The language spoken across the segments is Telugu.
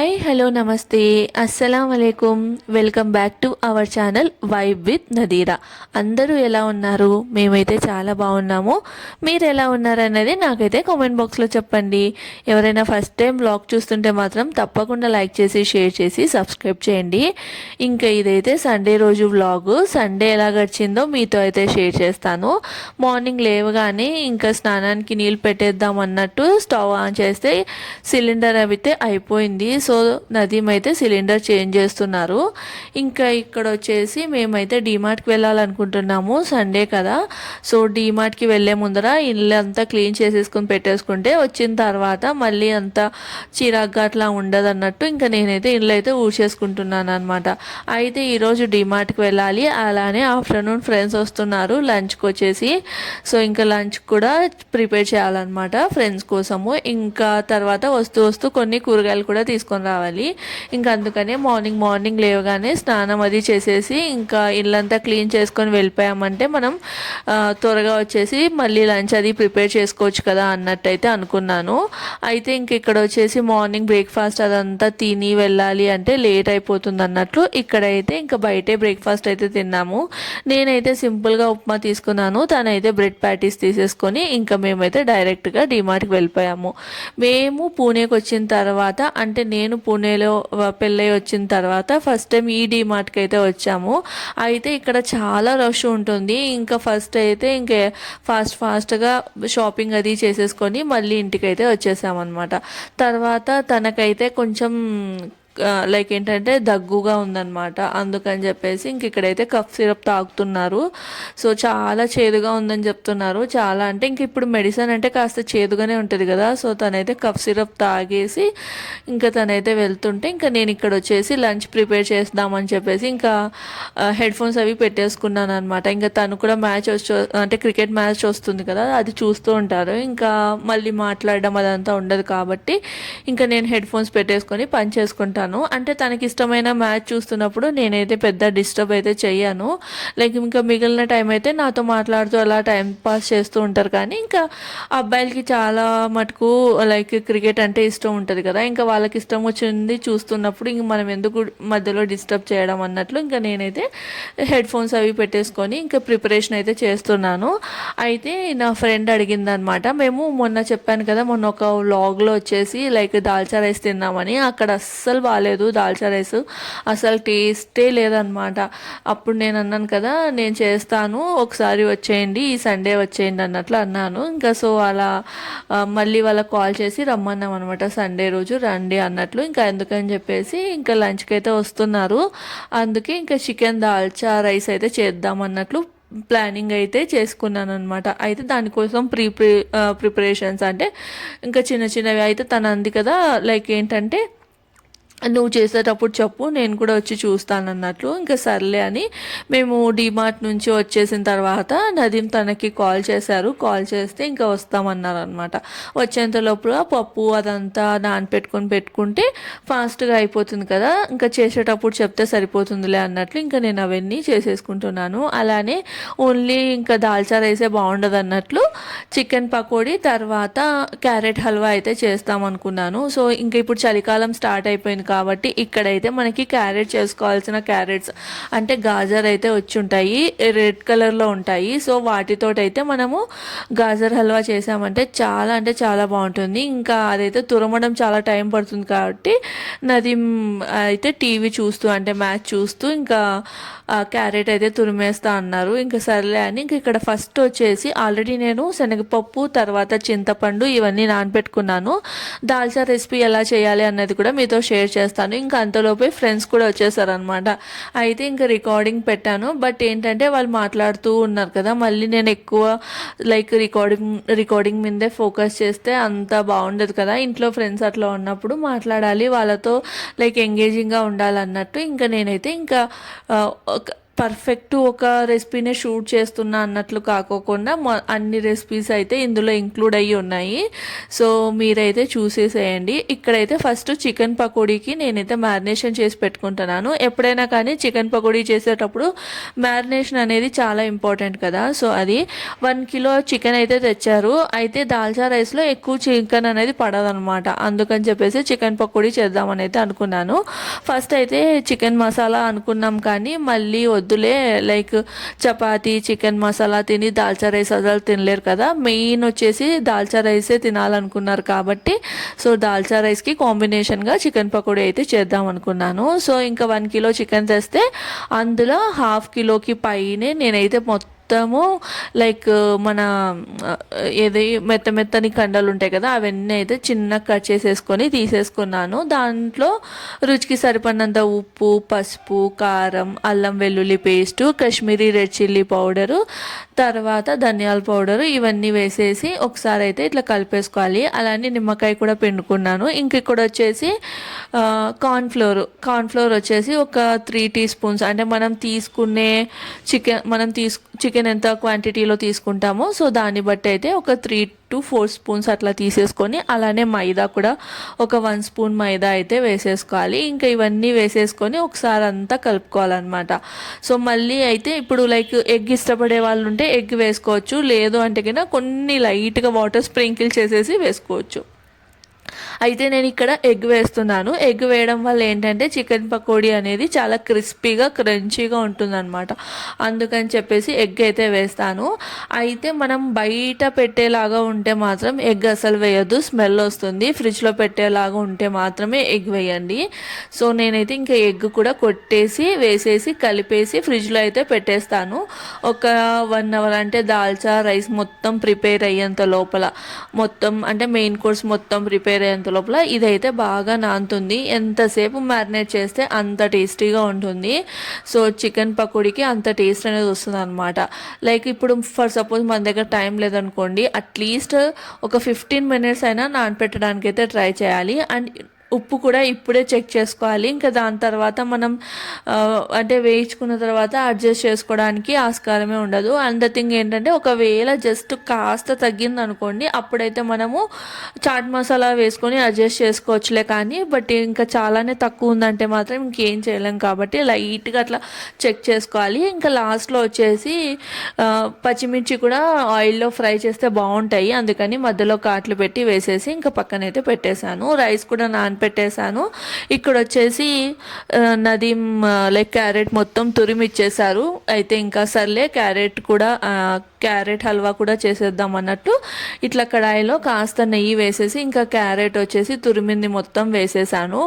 హాయ్ హలో నమస్తే అస్సలం వాలేకుమ్ welcome back to our channel vibe with Nadira. అందరూ ఎలా ఉన్నారు? మేమైతే చాలా బాగున్నాము. మీరు ఎలా ఉన్నారు అనేది నాకైతే కామెంట్ బాక్స్లో చెప్పండి. ఎవరైనా ఫస్ట్ టైం వ్లాగ్ చూస్తుంటే మాత్రం తప్పకుండా లైక్ చేసి షేర్ చేసి సబ్స్క్రైబ్ చేయండి. ఇంకా ఇదైతే సండే రోజు వ్లాగ్. సండే ఎలా గడిచిందో మీతో అయితే షేర్ చేస్తాను. మార్నింగ్ లేవగానే ఇంకా స్నానానికి నీళ్ళు పెట్టేద్దాం అన్నట్టు స్టవ్ ఆన్ చేస్తే సిలిండర్ అయితే అయిపోయింది. సో నదీమ్ అయితే సిలిండర్ చేంజ్ చేస్తున్నారు. ఇంకా ఇక్కడ వచ్చేసి మేమైతే డీమార్ట్కి వెళ్ళాలనుకుంటున్నాము, సండే కదా. సో డీమార్ట్కి వెళ్ళే ముందర ఇల్లు అంతా క్లీన్ చేసేసుకుని పెట్టేసుకుంటే వచ్చిన తర్వాత మళ్ళీ అంతా చిరాగ్గా అట్లా ఉండదు అన్నట్టు ఇంకా నేనైతే ఇల్లు అయితే ఊడ్చేసుకుంటున్నాను అనమాట. అయితే ఈరోజు డీమార్ట్కి వెళ్ళాలి. అలానే ఆఫ్టర్నూన్ ఫ్రెండ్స్ వస్తున్నారు లంచ్కి వచ్చేసి. సో ఇంకా లంచ్ కూడా ప్రిపేర్ చేయాలన్నమాట ఫ్రెండ్స్ కోసము. ఇంకా తర్వాత వస్తూ వస్తూ కొన్ని కూరగాయలు కూడా తీసుకొని రావాలి. ఇంకా అందుకనే మార్నింగ్ లేవగానే స్నానం అది చేసేసి ఇంకా ఇల్లంతా క్లీన్ చేసుకొని వెళ్ళిపోయామంటే మనం త్వరగా వచ్చేసి మళ్ళీ లంచ్ అది ప్రిపేర్ చేసుకోవచ్చు కదా అన్నట్టయితే అనుకున్నాను. అయితే ఇంక ఇక్కడ వచ్చేసి మార్నింగ్ బ్రేక్ఫాస్ట్ అదంతా తిని వెళ్ళాలి అంటే లేట్ అయిపోతుంది అన్నట్లు ఇక్కడైతే ఇంకా బయటే బ్రేక్ఫాస్ట్ అయితే తిన్నాము. నేనైతే సింపుల్గా ఉప్మా తీసుకున్నాను, తనైతే బ్రెడ్ ప్యాటీస్ తీసేసుకొని ఇంకా మేమైతే డైరెక్ట్గా డీమార్ట్కి వెళ్ళిపోయాము. మేము పూణేకి వచ్చిన తర్వాత అంటే నేను పూణేలో పెళ్ళై వచ్చిన తర్వాత ఫస్ట్ టైం ఈ డీమార్ట్కి అయితే వచ్చాము. అయితే ఇక్కడ చాలా రష్ ఉంటుంది. ఇంకా ఫస్ట్ అయితే ఇంకా ఫాస్ట్గా షాపింగ్ అది చేసేసుకొని మళ్ళీ ఇంటికైతే వచ్చేసామన్నమాట. తర్వాత తనకైతే కొంచెం లైక్ ఏంటంటే దగ్గుగా ఉందన్నమాట. అందుకని చెప్పేసి ఇంక ఇక్కడైతే కఫ్ సిరప్ తాగుతున్నారు. సో చాలా చేదుగా ఉందని చెప్తున్నారు. చాలా అంటే ఇంక ఇప్పుడు మెడిసిన్ అంటే కాస్త చేదుగానే ఉంటుంది కదా. సో తనైతే కఫ్ సిరప్ తాగేసి ఇంకా తనైతే వెళ్తుంటే ఇంకా నేను ఇక్కడ వచ్చేసి లంచ్ ప్రిపేర్ చేద్దామని చెప్పేసి ఇంకా హెడ్ ఫోన్స్ అవి పెట్టేసుకున్నాను అనమాట. ఇంకా తను కూడా మ్యాచ్ అంటే క్రికెట్ మ్యాచ్ వస్తుంది కదా, అది చూస్తూ ఉంటారు. ఇంకా మళ్ళీ మాట్లాడడం అదంతా ఉండదు కాబట్టి ఇంకా నేను హెడ్ ఫోన్స్ పెట్టేసుకొని పని చేసుకుంటాను. అంటే తనకి ఇష్టమైన మ్యాచ్ చూస్తున్నప్పుడు నేనైతే పెద్ద డిస్టర్బ్ అయితే చెయ్యను. లైక్ ఇంకా మిగిలిన టైం అయితే నాతో మాట్లాడుతూ అలా టైం పాస్ చేస్తూ ఉంటారు. కానీ ఇంకా అబ్బాయిలకి చాలా మటుకు లైక్ క్రికెట్ అంటే ఇష్టం ఉంటుంది కదా, ఇంకా వాళ్ళకి ఇష్టం వచ్చింది చూస్తున్నప్పుడు ఇంక మనం ఎందుకు మధ్యలో డిస్టర్బ్ చేయడం అన్నట్లు ఇంకా నేనైతే హెడ్ ఫోన్స్ అవి పెట్టేసుకొని ఇంకా ప్రిపరేషన్ అయితే చేస్తున్నాను. అయితే నా ఫ్రెండ్ అడిగిందనమాట, మేము మొన్న చెప్పాను కదా, మొన్న ఒక వ్లాగ్లో వచ్చేసి లైక్ దాల్చా రైస్ తిన్నామని. అక్కడ అస్సలు బాగాలేదు దాల్చా రైస్, అసలు టేస్టే లేదనమాట. అప్పుడు నేను అన్నాను కదా నేను చేస్తాను ఒకసారి వచ్చేయండి, ఈ సండే వచ్చేయండి అన్నట్లు అన్నాను. ఇంకా సో అలా మళ్ళీ వాళ్ళకి కాల్ చేసి రమ్మన్నాం అనమాట, సండే రోజు రండి అన్నట్లు. ఇంకా ఎందుకని చెప్పేసి ఇంకా లంచ్కి అయితే వస్తున్నారు. అందుకే ఇంకా చికెన్ దాల్చా రైస్ అయితే చేద్దాం అన్నట్లు ప్లానింగ్ అయితే చేసుకున్నాను అనమాట. అయితే దానికోసం ప్రిపరేషన్స్ అంటే ఇంకా చిన్నవి అయితే తను అంది కదా, లైక్ ఏంటంటే నువ్వు చేసేటప్పుడు చెప్పు నేను కూడా వచ్చి చూస్తానన్నట్లు. ఇంకా సర్లే అని మేము డీమార్ట్ నుంచి వచ్చేసిన తర్వాత నదీమ్ తనకి కాల్ చేశారు. కాల్ చేస్తే ఇంకా వస్తామన్నారు అనమాట. వచ్చేంత లోపల పప్పు అదంతా పెట్టుకుంటే ఫాస్ట్గా అయిపోతుంది కదా, ఇంకా చేసేటప్పుడు చెప్తే సరిపోతుందిలే అన్నట్లు ఇంకా నేను అవన్నీ చేసేసుకుంటున్నాను. అలానే ఓన్లీ ఇంకా దాల్చా రైసే బాగుండదు అన్నట్లు చికెన్ పకోడీ తర్వాత క్యారెట్ హల్వా అయితే చేస్తామనుకున్నాను. సో ఇంకా ఇప్పుడు చలికాలం స్టార్ట్ అయిపోయింది కాబట్టి ఇక్కడైతే మనకి చేసుకోవాల్సిన క్యారెట్స్ అంటే గాజర్ అయితే వచ్చి ఉంటాయి, రెడ్ కలర్లో ఉంటాయి. సో వాటితోటైతే మనము గాజర్ హల్వా చేసామంటే చాలా బాగుంటుంది. ఇంకా అదైతే తురమడం చాలా టైం పడుతుంది కాబట్టి నదీమ్ అయితే టీవీ చూస్తూ అంటే మ్యాచ్ చూస్తూ ఇంకా క్యారెట్ అయితే తురిమేస్తా అన్నారు. ఇంకా సర్లే అని ఇంక ఇక్కడ ఫస్ట్ వచ్చేసి ఆల్రెడీ నేను శనగపప్పు తర్వాత చింతపండు ఇవన్నీ నానబెట్టుకున్నాను. దాల్చా రెసిపీ ఎలా చేయాలి అన్నది కూడా మీతో షేర్ చేస్తాను. ఇంకా అంతలోపే ఫ్రెండ్స్ కూడా వచ్చేసారనమాట. అయితే ఇంకా రికార్డింగ్ పెట్టాను, బట్ ఏంటంటే వాళ్ళు మాట్లాడుతూ ఉన్నారు కదా, మళ్ళీ నేను ఎక్కువ లైక్ రికార్డింగ్ మీదే ఫోకస్ చేస్తే అంత బాగుండదు కదా. ఇంట్లో ఫ్రెండ్స్ అట్లా ఉన్నప్పుడు మాట్లాడాలి, వాళ్ళతో లైక్ ఎంగేజింగ్గా ఉండాలన్నట్టు ఇంకా నేనైతే ఇంకా పర్ఫెక్ట్ ఒక రెసిపీనే షూట్ చేస్తున్నా అన్నట్లు కాకోకుండా అన్ని రెసిపీస్ అయితే ఇందులో ఇంక్లూడ్ అయ్యి ఉన్నాయి. సో మీరైతే చూసేసేయండి. ఇక్కడైతే ఫస్ట్ చికెన్ పకోడీకి నేనైతే మ్యారినేషన్ చేసి పెట్టుకుంటున్నాను. ఎప్పుడైనా కానీ చికెన్ పకోడీ చేసేటప్పుడు మ్యారినేషన్ అనేది చాలా ఇంపార్టెంట్ కదా. సో అది 1 కిలో చికెన్ అయితే తెచ్చారు. అయితే దాల్చా రైస్లో ఎక్కువ చికెన్ అనేది పడదనమాట. అందుకని చెప్పేసి చికెన్ పకోడీ చేద్దామని అయితే అనుకున్నాను. ఫస్ట్ అయితే చికెన్ మసాలా అనుకున్నాం, కానీ మళ్ళీ వద్దులే, లైక్ చపాతీ చికెన్ మసాలా తిని దాల్చా రైస్ అసలు తినలేరు కదా. మెయిన్ వచ్చేసి దాల్చా రైసే తినాలనుకున్నారు కాబట్టి సో దాల్చా రైస్కి కాంబినేషన్గా చికెన్ పకోడీ అయితే చేద్దాం అనుకున్నాను. సో ఇంకా 1 కిలో చికెన్ తెస్తే అందులో 1/2 కిలోకి పైనే నేనైతే మొత్తము లైక్ మన ఏది మెత్తని కండలు ఉంటాయి కదా, అవన్నీ అయితే చిన్న కట్ చేసేసుకొని తీసేసుకున్నాను. దాంట్లో రుచికి సరిపడినంత ఉప్పు, పసుపు, కారం, అల్లం వెల్లుల్లి paste, Kashmiri red chilli powder, తర్వాత ధనియాల పౌడరు ఇవన్నీ వేసేసి ఒకసారి అయితే ఇట్లా కలిపేసుకోవాలి. అలానే నిమ్మకాయ కూడా పిండుకున్నాను. ఇంక ఇక్కడ వచ్చేసి కార్న్ఫ్లోర్ వచ్చేసి ఒక 3 టీ స్పూన్స్, అంటే మనం తీసుకునే చికెన్ ఎంత క్వాంటిటీలో తీసుకుంటామో సో దాన్ని బట్టి అయితే ఒక 3 to 4 స్పూన్స్ అట్లా తీసేసుకొని, అలానే మైదా కూడా ఒక 1 స్పూన్ మైదా అయితే వేసేసుకోవాలి. ఇంకా ఇవన్నీ వేసేసుకొని ఒకసారి అంతా కలుపుకోవాలన్నమాట. సో మళ్ళీ అయితే ఇప్పుడు లైక్ ఎగ్ ఇష్టపడే వాళ్ళు ఉంటే ఎగ్ వేసుకోవచ్చు, లేదు అంటే కన్నా కొన్ని లైట్గా వాటర్ స్ప్రింకిల్ చేసేసి వేసుకోవచ్చు. అయితే నేను ఇక్కడ ఎగ్ వేస్తున్నాను. ఎగ్ వేయడం వల్ల ఏంటంటే చికెన్ పకోడీ అనేది చాలా క్రిస్పీగా క్రంచీగా ఉంటుందన్నమాట. అందుకని చెప్పేసి ఎగ్ అయితే వేస్తాను. అయితే మనం బయట పెట్టేలాగా ఉంటే మాత్రం ఎగ్ అసలు వేయద్దు, స్మెల్ వస్తుంది. ఫ్రిడ్జ్లో పెట్టేలాగా ఉంటే మాత్రమే ఎగ్ వేయండి. సో నేనైతే ఇంకా ఎగ్ కూడా కొట్టేసి వేసేసి కలిపేసి ఫ్రిడ్జ్లో అయితే పెట్టేస్తాను. ఒక 1 అవర్, అంటే దాల్చా రైస్ మొత్తం ప్రిపేర్ అయ్యేంత లోపల, మొత్తం అంటే మెయిన్ కోర్స్ మొత్తం ప్రిపేర్ అయ్యేంత లోపల ఇదైతే బాగా నానుతుంది. ఎంతసేపు మ్యారినేట్ చేస్తే అంత టేస్టీగా ఉంటుంది. సో చికెన్ పకోడీకి అంత టేస్ట్ అనేది వస్తుంది అనమాట. లైక్ ఇప్పుడు ఫర్ సపోజ్ మన దగ్గర టైం లేదనుకోండి, అట్లీస్ట్ ఒక 15 మినిట్స్ అయినా నానపెట్టడానికి అయితే ట్రై చేయాలి. అండ్ ఉప్పు కూడా ఇప్పుడే చెక్ చేసుకోవాలి. ఇంకా దాని తర్వాత మనం అంటే వేయించుకున్న తర్వాత అడ్జస్ట్ చేసుకోవడానికి ఆస్కారమే ఉండదు. అండ్ ద థింగ్ ఏంటంటే ఒకవేళ జస్ట్ కాస్త తగ్గింది అనుకోండి, అప్పుడైతే మనము చాట్ మసాలా వేసుకొని అడ్జస్ట్ చేసుకోవచ్చులే. కానీ బట్ ఇంకా చాలానే తక్కువ ఉందంటే మాత్రం ఇంకేం చేయలేం కాబట్టి లైట్గా అట్లా చెక్ చేసుకోవాలి. ఇంకా లాస్ట్లో వచ్చేసి పచ్చిమిర్చి కూడా ఆయిల్లో ఫ్రై చేస్తే బాగుంటాయి, అందుకని మధ్యలో కాట్లు పెట్టి వేసేసి ఇంకా పక్కనైతే పెట్టేశాను. రైస్ కూడా పెట్టేశాను. ఇక్కడ వచ్చేసి నదీం లైక్ క్యారెట్ మొత్తం తురిమిచ్చేశారు. అయితే ఇంకా సర్లే క్యారెట్ హల్వా కూడా చేసేద్దాం అన్నట్టు ఇట్లా కడాయిలో కాస్త నెయ్యి వేసేసి ఇంకా క్యారెట్ వచ్చేసి తురిమింది మొత్తం వేసేసాను.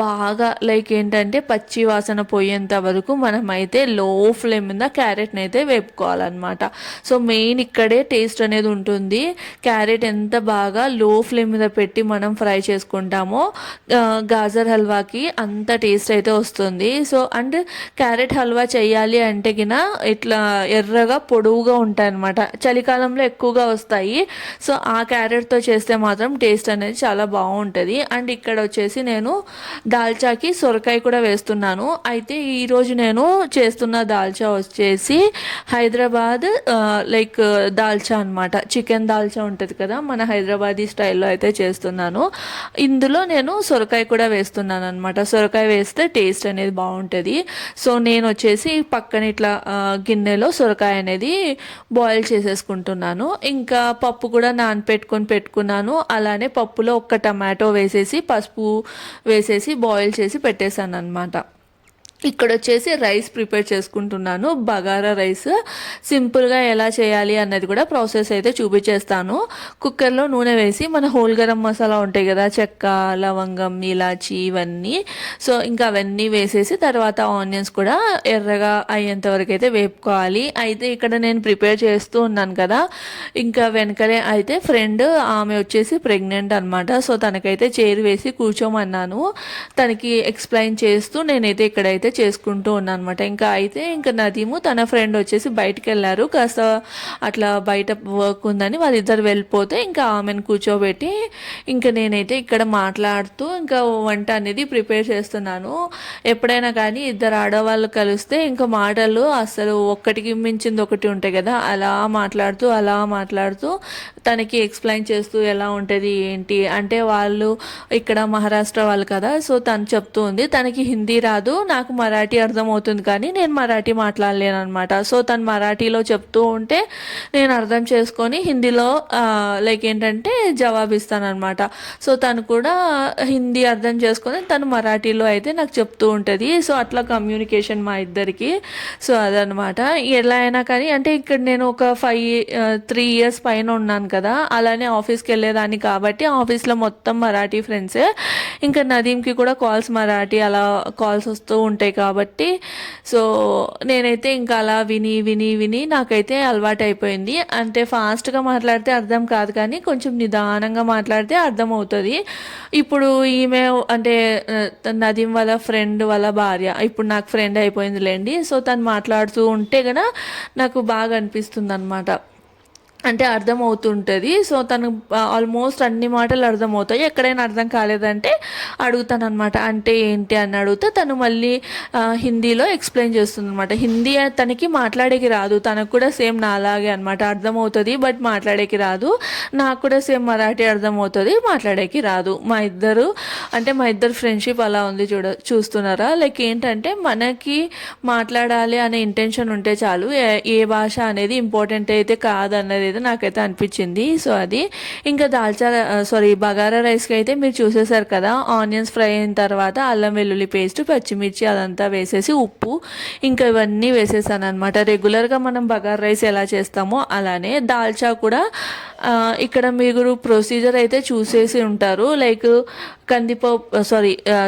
బాగా లైక్ ఏంటంటే పచ్చి వాసన పోయేంత వరకు మనమైతే లో ఫ్లేమ్ మీద క్యారెట్ని అయితే వేపుకోవాలన్నమాట. సో మెయిన్ ఇక్కడే టేస్ట్ అనేది ఉంటుంది. క్యారెట్ ఎంత బాగా లో ఫ్లేమ్ మీద పెట్టి మనం ఫ్రై చేసుకుంటామో గాజర్ హల్వాకి అంత టేస్ట్ అయితే వస్తుంది. సో అండ్ క్యారెట్ హల్వా చేయాలి అంటే గిన ఇట్లా ఎర్రగా పొడవుగా ఉంటాయి అన్నమాట. చలికాలంలో ఎక్కువగా వస్తాయి. సో ఆ క్యారెట్తో చేస్తే మాత్రం టేస్ట్ అనేది చాలా బాగుంటుంది. అండ్ ఇక్కడ వచ్చేసి నేను దాల్చాకి సొరకాయ కూడా వేస్తున్నాను. అయితే ఈరోజు నేను చేస్తున్న దాల్చా వచ్చేసి హైదరాబాద్ లైక్ దాల్చా అనమాట. చికెన్ దాల్చా ఉంటుంది కదా, మన హైదరాబాదీ స్టైల్లో అయితే చేస్తున్నాను. ఇందులో నేను సొరకాయ కూడా వేస్తున్నాను అనమాట. సొరకాయ వేస్తే టేస్ట్ అనేది బాగుంటుంది. సో నేను వచ్చేసి పక్కన ఇట్లా గిన్నెలో సొరకాయ అనేది బాయిల్ చేసేసుకుంటున్నాను. ఇంకా పప్పు కూడా పెట్టుకున్నాను. అలానే పప్పులో ఒక్క టమాటో వేసేసి పసుపు వేసేసి బాయిల్ చేసి పెట్టేశాను అనమాట. ఇక్కడ వచ్చేసి రైస్ ప్రిపేర్ చేసుకుంటున్నాను, బగారా రైస్. సింపుల్గా ఎలా చేయాలి అన్నది కూడా ప్రాసెస్ అయితే చూపించేస్తాను. కుక్కర్లో నూనె వేసి మన హోల్ గరం మసాలా ఉంటాయి కదా, చెక్క, లవంగం, ఇలాచి ఇవన్నీ. సో ఇంకా అవన్నీ వేసేసి తర్వాత ఆనియన్స్ కూడా ఎర్రగా అయ్యేంత వరకు అయితే వేపుకోవాలి. అయితే ఇక్కడ నేను ప్రిపేర్ చేస్తూ ఉన్నాను కదా, ఇంకా వెనకలే అయితే ఫ్రెండ్ ఆమె వచ్చేసి ప్రెగ్నెంట్ అనమాట. సో తనకైతే చైర్ వేసి కూర్చోమన్నాను. తనకి ఎక్స్ప్లెయిన్ చేస్తూ నేనైతే ఇక్కడైతే చేసుకుంటూ ఉన్నాను అనమాట. ఇంకా అయితే ఇంకా నదీము తన ఫ్రెండ్ వచ్చేసి బయటికి వెళ్ళారు, కాస్త అట్లా బయట వర్క్ ఉందని వాళ్ళిద్దరు వెళ్ళిపోతే ఇంకా ఆమెను కూర్చోబెట్టి ఇంకా నేనైతే ఇక్కడ మాట్లాడుతూ ఇంకా వంట అనేది ప్రిపేర్ చేస్తున్నాను. ఎప్పుడైనా కానీ ఇద్దరు ఆడవాళ్ళు కలిస్తే ఇంకా మాటలు అసలు ఒక్కటికి మించింది ఒకటి ఉంటాయి కదా, అలా మాట్లాడుతూ తనకి ఎక్స్ప్లెయిన్ చేస్తూ ఎలా ఉంటుంది ఏంటి అంటే, వాళ్ళు ఇక్కడ మహారాష్ట్ర వాళ్ళు కదా, సో తను చెప్తూ ఉంది తనకి హిందీ రాదు, నాకు మరాఠీ అర్థమవుతుంది కానీ నేను మరాఠీ మాట్లాడలేను అనమాట. సో తను మరాఠీలో చెప్తూ ఉంటే నేను అర్థం చేసుకొని హిందీలో లైక్ ఏంటంటే జవాబిస్తాను అనమాట. సో తను కూడా హిందీ అర్థం చేసుకొని తను మరాఠీలో అయితే నాకు చెప్తూ ఉంటుంది. సో అట్లా కమ్యూనికేషన్ మా ఇద్దరికి. సో అదనమాట. ఎలా అయినా కానీ అంటే ఇక్కడ నేను ఒక 3 years పైన ఉన్నాను కదా, అలానే ఆఫీస్కి వెళ్ళేదాన్ని కాబట్టి ఆఫీస్లో మొత్తం మరాఠీ ఫ్రెండ్సే. ఇంకా నదీమ్కి కూడా కాల్స్ మరాఠీ అలా కాల్స్ వస్తూ ఉంటాయి కాబట్టి సో నేనైతే ఇంకా అలా విని విని విని నాకైతే అలవాటు అయిపోయింది. అంటే ఫాస్ట్గా మాట్లాడితే అర్థం కాదు కానీ కొంచెం నిదానంగా మాట్లాడితే అర్థం అవుతుంది. ఇప్పుడు ఈమె అంటే నదీం వాళ్ళ ఫ్రెండ్ వాళ్ళ భార్య ఇప్పుడు నాకు ఫ్రెండ్ అయిపోయిందిలేండి. సో తను మాట్లాడుతూ ఉంటే కనుక నాకు బాగా అనిపిస్తుంది అనమాట, అంటే అర్థమవుతుంటుంది. సో తను ఆల్మోస్ట్ అన్ని మాటలు అర్థమవుతాయి. ఎక్కడైనా అర్థం కాలేదంటే అడుగుతాను అనమాట, అంటే ఏంటి అని అడిగితే తను మళ్ళీ హిందీలో ఎక్స్ప్లెయిన్ చేస్తుంది అనమాట. హిందీ తనకి మాట్లాడేకి రాదు, తనకు కూడా సేమ్ నాలాగే అనమాట, అర్థమవుతుంది బట్ మాట్లాడేకి రాదు. నాకు కూడా సేమ్ మరాఠీ అర్థమవుతుంది, మాట్లాడేకి రాదు. మా ఇద్దరు ఫ్రెండ్షిప్ అలా ఉంది చూస్తున్నారా. లైక్ ఏంటంటే మనకి మాట్లాడాలి అనే ఇంటెన్షన్ ఉంటే చాలు, ఏ భాష అనేది ఇంపార్టెంట్ అయితే కాదన్నది నాకైతే అనిపించింది. సో అది ఇంకా బగారా రైస్కి అయితే మీరు చూసేసారు కదా, ఆనియన్స్ ఫ్రై అయిన తర్వాత అల్లం వెల్లుల్లి పేస్ట్, పచ్చిమిర్చి అదంతా వేసేసి ఉప్పు ఇంకా ఇవన్నీ వేసేసాను అనమాట. రెగ్యులర్గా మనం బగారా రైస్ ఎలా చేస్తామో అలానే. దాల్చా కూడా ఇక్కడ మీరు ప్రొసీజర్ అయితే చూసేసి ఉంటారు. లైక్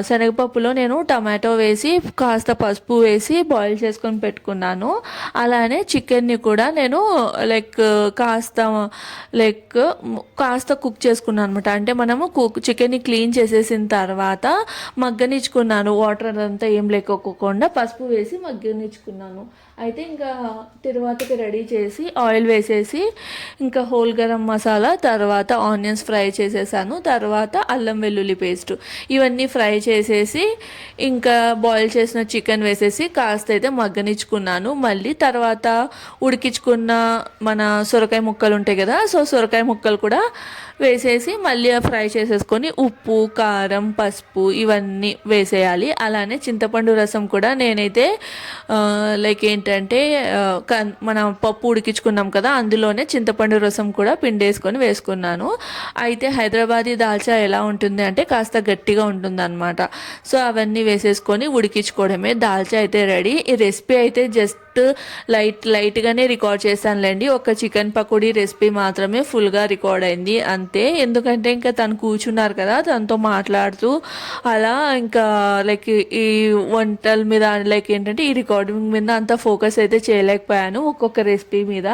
శనగపప్పులో నేను టమాటో వేసి కాస్త పసుపు వేసి బాయిల్ చేసుకొని పెట్టుకున్నాను. అలానే చికెన్ని కూడా నేను కాస్త కుక్ చేసుకున్నాను అనమాట. అంటే మనము చికెన్ని క్లీన్ చేసేసిన తర్వాత మగ్గనిచ్చుకున్నాను, వాటర్ అంతా ఏం లేకోకుండా పసుపు వేసి మగ్గనిచ్చుకున్నాను. అయితే ఇంకా తిరువాతకి రెడీ చేసి ఆయిల్ వేసేసి ఇంకా హోల్ గరం మసాలా, తర్వాత ఆనియన్స్ ఫ్రై చేసేసాను, తర్వాత అల్లం వెల్లుల్లి పేస్ట్ ఇవన్నీ ఫ్రై చేసేసి ఇంకా బాయిల్ చేసిన చికెన్ వేసేసి కాస్త అయితే మగ్గనిచ్చుకున్నాను. మళ్ళీ తర్వాత ఉడికించుకున్న మన సొరకాయ ముక్కలు ఉంటాయి కదా, సో సొరకాయ ముక్కలు కూడా వేసేసి మళ్ళీ ఫ్రై చేసేసుకొని ఉప్పు కారం పసుపు ఇవన్నీ వేసేయాలి. అలానే చింతపండు రసం కూడా నేనైతే లైక్ ఏంటంటే మన పప్పు ఉడికించుకున్నాం కదా, అందులోనే చింతపండు రసం కూడా పిండేసుకొని వేసుకున్నాను. అయితే హైదరాబాదీ దాల్చా ఎలా ఉంటుంది అంటే కాస్త గట్టిగా ఉంటుంది అనమాట. సో అవన్నీ వేసేసుకొని ఉడికించుకోవడమే. దాల్చా అయితే రెడీ. ఈ రెసిపీ అయితే జస్ట్ లైట్గానే రికార్డ్ చేశానులేండి. ఒక చికెన్ పకోడీ రెసిపీ మాత్రమే ఫుల్గా రికార్డ్ అయింది అంతే. ఎందుకంటే ఇంకా తను కూర్చున్నారు కదా, తనతో మాట్లాడుతూ అలా ఇంకా లైక్ ఈ వంటల మీద లైక్ ఏంటంటే ఈ రికార్డింగ్ మీద అంత ఫోకస్ అయితే చేయలేకపోయాను ఒక్కొక్క రెసిపీ మీద.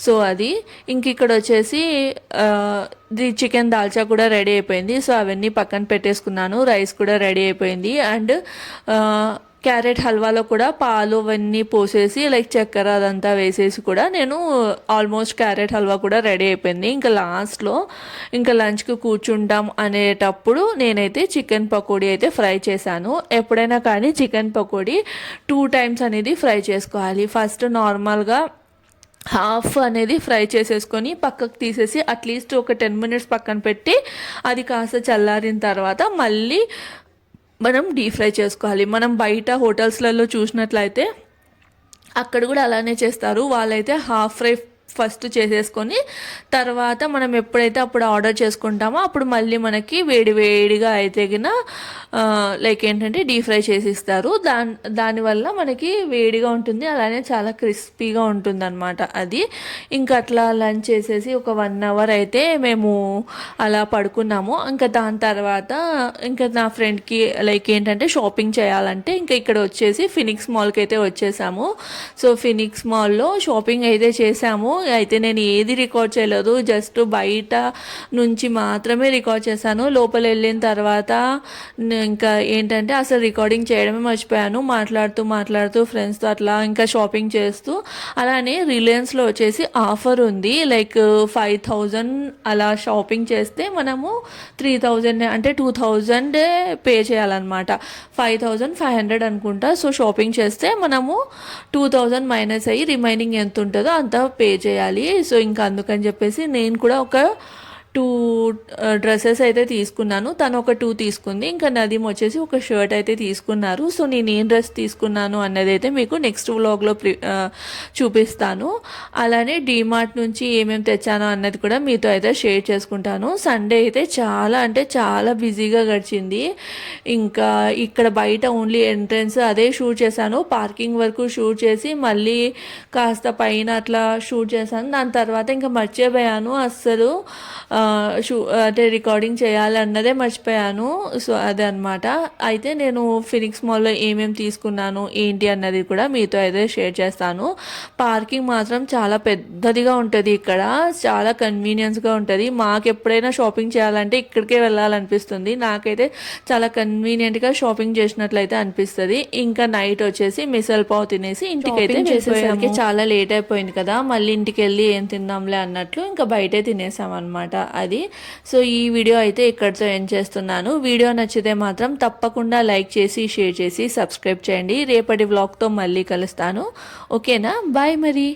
సో అది ఇంక ఇక్కడ వచ్చేసి చికెన్ దాల్చా కూడా రెడీ అయిపోయింది. సో అవన్నీ పక్కన పెట్టేసుకున్నాను. రైస్ కూడా రెడీ అయిపోయింది. అండ్ క్యారెట్ హల్వాలో కూడా పాలు అవన్నీ పోసేసి లైక్ చక్కెర అదంతా వేసేసి కూడా నేను ఆల్మోస్ట్ క్యారెట్ హల్వా కూడా రెడీ అయిపోయింది. ఇంకా లాస్ట్లో ఇంకా లంచ్కి కూర్చుంటాం అనేటప్పుడు నేనైతే చికెన్ పకోడీ అయితే ఫ్రై చేశాను. ఎప్పుడైనా కానీ చికెన్ పకోడీ 2 times అనేది ఫ్రై చేసుకోవాలి. ఫస్ట్ నార్మల్గా హాఫ్ అనేది ఫ్రై చేసేసుకొని పక్కకు తీసేసి అట్లీస్ట్ ఒక 10 minutes పక్కన పెట్టి అది కాస్త చల్లారిన తర్వాత మళ్ళీ మనం డీప్ ఫ్రై చేసుకోవాలి. మనం బయట హోటల్స్లలో చూసినట్లయితే అక్కడ కూడా అలానే చేస్తారు. వాళ్ళైతే హాఫ్ ఫ్రై ఫస్ట్ చేసేసుకొని తర్వాత మనం ఎప్పుడైతే అప్పుడు ఆర్డర్ చేసుకుంటామో అప్పుడు మళ్ళీ మనకి వేడిగా అయితే గిన లైక్ ఏంటంటే డీప్ ఫ్రై చేసి ఇస్తారు. దానివల్ల మనకి వేడిగా ఉంటుంది, అలానే చాలా క్రిస్పీగా ఉంటుంది అనమాట. అది ఇంకా అట్లా లంచ్ చేసేసి ఒక 1 hour అయితే మేము అలా పడుకున్నాము. ఇంకా దాని తర్వాత ఇంకా నా ఫ్రెండ్కి లైక్ ఏంటంటే షాపింగ్ చేయాలంటే ఇంకా ఇక్కడ వచ్చేసి ఫినిక్స్ మాల్కి అయితే వచ్చేసాము. సో ఫినిక్స్ మాల్లో షాపింగ్ అయితే చేసాము. అయితే నేను ఏది రికార్డ్ చేయలేదు, జస్ట్ బయట నుంచి మాత్రమే రికార్డ్ చేశాను. లోపల వెళ్ళిన తర్వాత ఇంకా ఏంటంటే అసలు రికార్డింగ్ చేయడమే మర్చిపోయాను. మాట్లాడుతూ ఫ్రెండ్స్తో అట్లా ఇంకా షాపింగ్ చేస్తూ. అలానే రిలయన్స్లో వచ్చేసి ఆఫర్ ఉంది, లైక్ 5,000 అలా షాపింగ్ చేస్తే మనము 3,000 అంటే 2,000 పే చేయాలన్నమాట. 5,500 అనుకుంటా. సో షాపింగ్ చేస్తే మనము 2,000 మైనస్ అయ్యి రిమైనింగ్ ఎంత ఉంటుందో అంత పే చేయాలి. సో ఇంకా అందుకని చెప్పేసి నేను కూడా ఒక 2 డ్రెస్సెస్ అయితే తీసుకున్నాను. తను ఒక 2 తీసుకుంది. ఇంకా నదీమ్ వచ్చేసి ఒక షర్ట్ అయితే తీసుకున్నారు. సో నేను ఏం డ్రెస్ తీసుకున్నాను అన్నది అయితే మీకు నెక్స్ట్ వ్లాగ్లో చూపిస్తాను. అలానే డీమార్ట్ నుంచి ఏమేమి తెచ్చానో అన్నది కూడా మీతో అయితే షేర్ చేసుకుంటాను. సండే అయితే చాలా అంటే చాలా బిజీగా గడిచింది. ఇంకా ఇక్కడ బయట ఓన్లీ ఎంట్రన్స్ అదే షూట్ చేశాను. పార్కింగ్ వరకు షూట్ చేసి మళ్ళీ కాస్త పైన అట్లా షూట్ చేశాను. దాని తర్వాత ఇంకా మర్చిపోయాను అస్సలు అంటే రికార్డింగ్ చేయాలన్నదే మర్చిపోయాను. సో అదే అనమాట. అయితే నేను ఫినిక్స్ మాల్లో ఏమేమి తీసుకున్నాను ఏంటి అన్నది కూడా మీతో అయితే షేర్ చేస్తాను. పార్కింగ్ మాత్రం చాలా పెద్దదిగా ఉంటుంది ఇక్కడ, చాలా కన్వీనియన్స్గా ఉంటుంది. మాకు ఎప్పుడైనా షాపింగ్ చేయాలంటే ఇక్కడికే వెళ్ళాలనిపిస్తుంది. నాకైతే చాలా కన్వీనియంట్గా షాపింగ్ చేసినట్లయితే అనిపిస్తుంది. ఇంకా నైట్ వచ్చేసి మిసల్ పావ్ తినేసి ఇంటికైతే చేసేసరికి చాలా లేట్ అయిపోయింది కదా, మళ్ళీ ఇంటికి వెళ్ళి ఏం తిందాంలే అన్నట్లు ఇంకా బయటే తినేసాం అనమాట. అది సో ఈ వీడియో అయితే ఇక్కడితో ఎండ్ చేస్తున్నాను. వీడియో నచ్చితే మాత్రం తప్పకుండా లైక్ చేసి షేర్ చేసి సబ్స్క్రైబ్ చేయండి. రేపటి వ్లాగ్తో మళ్ళీ కలుస్తాను. ఓకేనా, బాయ్ మరి.